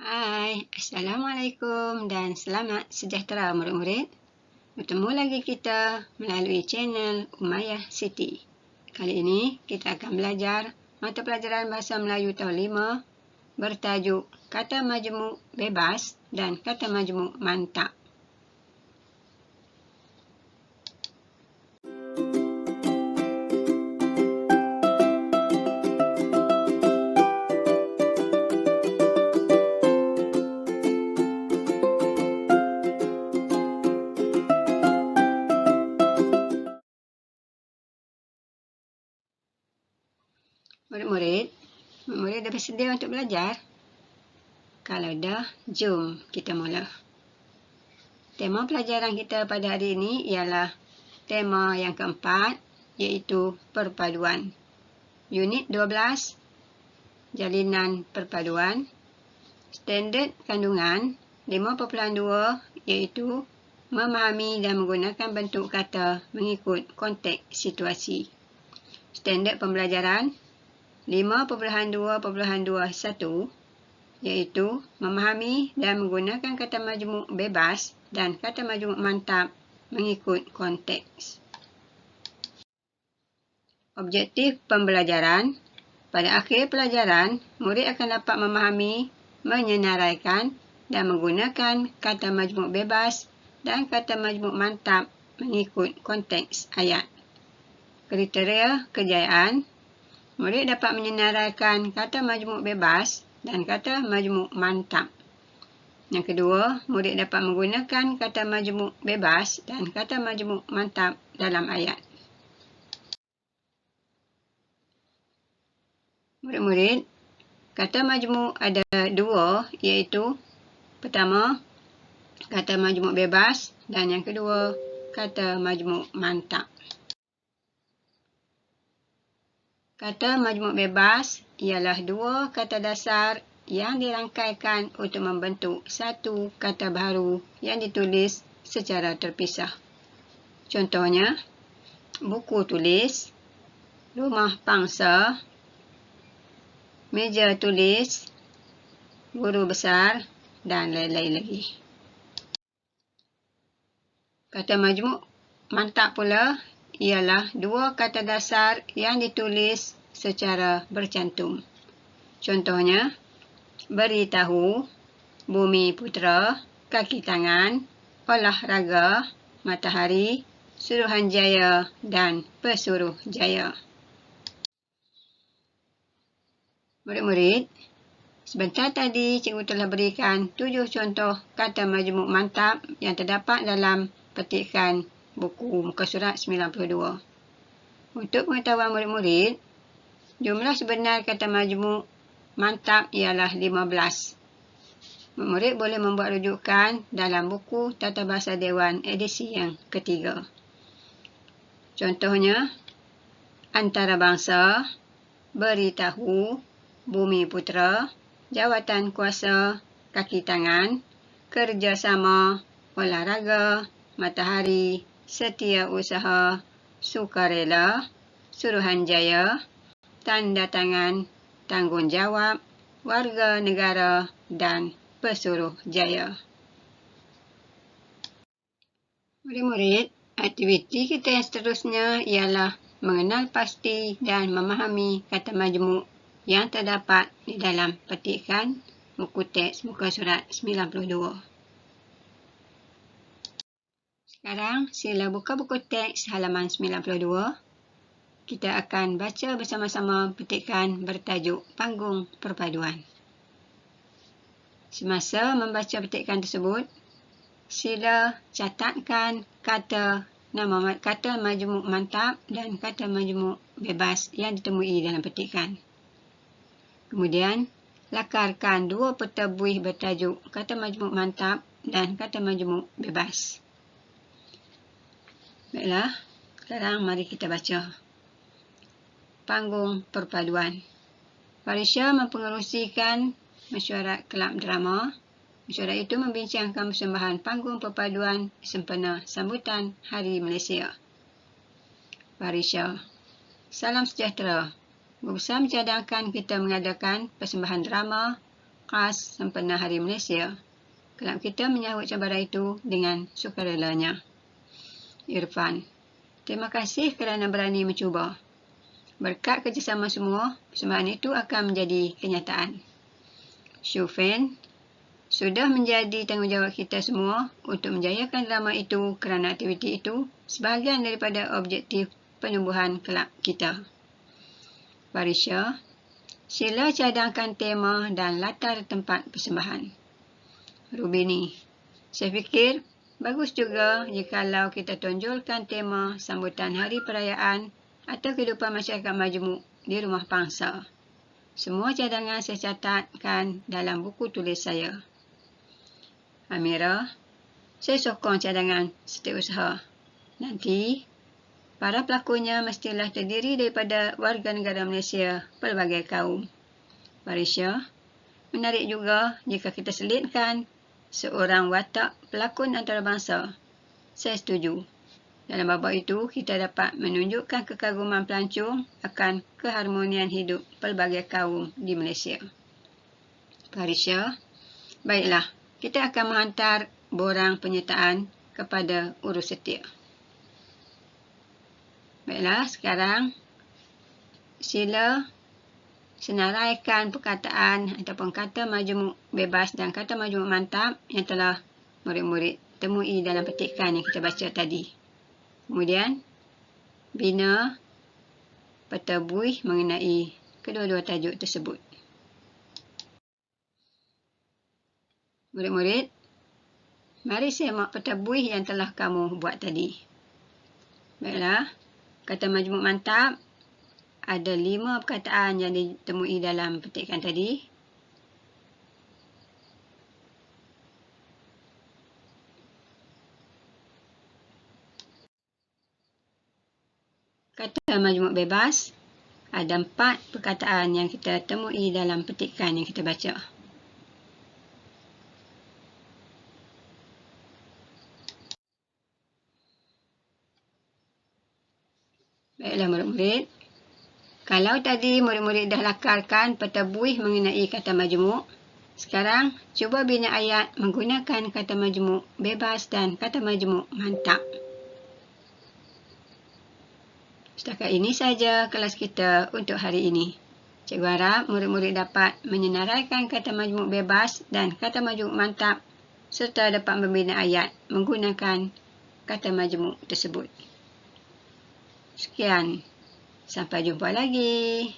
Hai, Assalamualaikum dan selamat sejahtera murid-murid. Bertemu lagi kita melalui channel Umayyah Siti. Kali ini kita akan belajar mata pelajaran Bahasa Melayu tahun 5 bertajuk Kata Majmuk Bebas dan Kata Majmuk Mantap. Murid-murid dah bersedia untuk belajar? Kalau dah, jom kita mula. Tema pelajaran kita pada hari ini ialah tema yang keempat, iaitu perpaduan. Unit 12, jalinan perpaduan. Standard kandungan 5.2, iaitu memahami dan menggunakan bentuk kata mengikut konteks situasi. Standard pembelajaran 5.2.21, iaitu memahami dan menggunakan kata majmuk bebas dan kata majmuk mantap mengikut konteks. Objektif pembelajaran. Pada akhir pelajaran, murid akan dapat memahami, menyenaraikan dan menggunakan kata majmuk bebas dan kata majmuk mantap mengikut konteks ayat. Kriteria kejayaan. Murid dapat menyenaraikan kata majmuk bebas dan kata majmuk mantap. Yang kedua, murid dapat menggunakan kata majmuk bebas dan kata majmuk mantap dalam ayat. Murid-murid, kata majmuk ada dua, iaitu pertama, kata majmuk bebas dan yang kedua, kata majmuk mantap. Kata majmuk bebas ialah dua kata dasar yang dirangkaikan untuk membentuk satu kata baru yang ditulis secara terpisah. Contohnya, buku tulis, rumah pangsa, meja tulis, guru besar dan lain-lain lagi. Kata majmuk mantap pula ialah dua kata dasar yang ditulis secara bercantum. Contohnya, beritahu, bumi putera, kaki tangan, olahraga, matahari, Suruhanjaya dan Pesuruhjaya. Murid-murid, sebentar tadi cikgu telah berikan 7 contoh kata majmuk mantap yang terdapat dalam petikan buku muka surat 92. Untuk pengetahuan murid-murid, jumlah sebenar kata majmuk mantap ialah 15. Murid boleh membuat rujukan dalam buku Tata Bahasa Dewan edisi yang ketiga. Contohnya, antarabangsa, beritahu, bumi putera, jawatan kuasa, kaki tangan, kerjasama, olahraga, matahari, setia usaha, sukarela, Suruhanjaya, tanda tangan, tanggungjawab, warga negara dan Pesuruhjaya. Murid-murid, aktiviti kita yang seterusnya ialah mengenal pasti dan memahami kata majmuk yang terdapat di dalam petikan buku teks muka surat 92. Sekarang, sila buka buku teks halaman 92. Kita akan baca bersama-sama petikan bertajuk Panggung Perpaduan. Semasa membaca petikan tersebut, sila catatkan nama kata majmuk mantap dan kata majmuk bebas yang ditemui dalam petikan. Kemudian, lakarkan dua peta buih bertajuk kata majmuk mantap dan kata majmuk bebas. Baiklah, sekarang mari kita baca. Panggung perpaduan. Farisha mempengerusikan mesyuarat kelab drama. Mesyuarat itu membincangkan persembahan panggung perpaduan sempena sambutan Hari Malaysia. Farisha. Salam sejahtera. Berusaha mencadangkan kita mengadakan persembahan drama khas sempena Hari Malaysia. Kelab kita menyambut cabaran itu dengan sukarelanya. Irfan. Terima kasih kerana berani mencuba. Berkat kerjasama semua, persembahan itu akan menjadi kenyataan. Syufen. Sudah menjadi tanggungjawab kita semua untuk menjayakan drama itu kerana aktiviti itu sebahagian daripada objektif penumbuhan kelab kita. Farisha. Sila cadangkan tema dan latar tempat persembahan. Rubini. Saya fikir bagus juga jikalau kita tonjolkan tema sambutan hari perayaan atau kehidupan masyarakat majmuk di rumah pangsa. Semua cadangan saya catatkan dalam buku tulis saya. Amira. Saya sokong cadangan setiausaha. Nanti, para pelakunya mestilah terdiri daripada warga negara Malaysia pelbagai kaum. Farisha. Menarik juga jika kita selitkan seorang watak pelakon antarabangsa. Saya setuju. Dalam babak itu, kita dapat menunjukkan kekaguman pelancong akan keharmonian hidup pelbagai kaum di Malaysia. Farisha. Baiklah, kita akan menghantar borang penyertaan kepada urus setia. Baiklah, sekarang sila senaraikan perkataan ataupun kata majmuk bebas dan kata majmuk mantap yang telah murid-murid temui dalam petikan yang kita baca tadi. Kemudian, bina peta buih mengenai kedua-dua tajuk tersebut. Murid-murid, mari semak peta buih yang telah kamu buat tadi. Baiklah, kata majmuk mantap, ada 5 perkataan yang ditemui dalam petikan tadi. Kata majmuk bebas, ada 4 perkataan yang kita temui dalam petikan yang kita baca. Baiklah murid-murid, kalau tadi murid-murid dah lakarkan peta buih mengenai kata majmuk, sekarang cuba bina ayat menggunakan kata majmuk bebas dan kata majmuk mantap. Setakat ini saja kelas kita untuk hari ini. Cikgu harap murid-murid dapat menyenaraikan kata majmuk bebas dan kata majmuk mantap serta dapat membina ayat menggunakan kata majmuk tersebut. Sekian. Sampai jumpa lagi.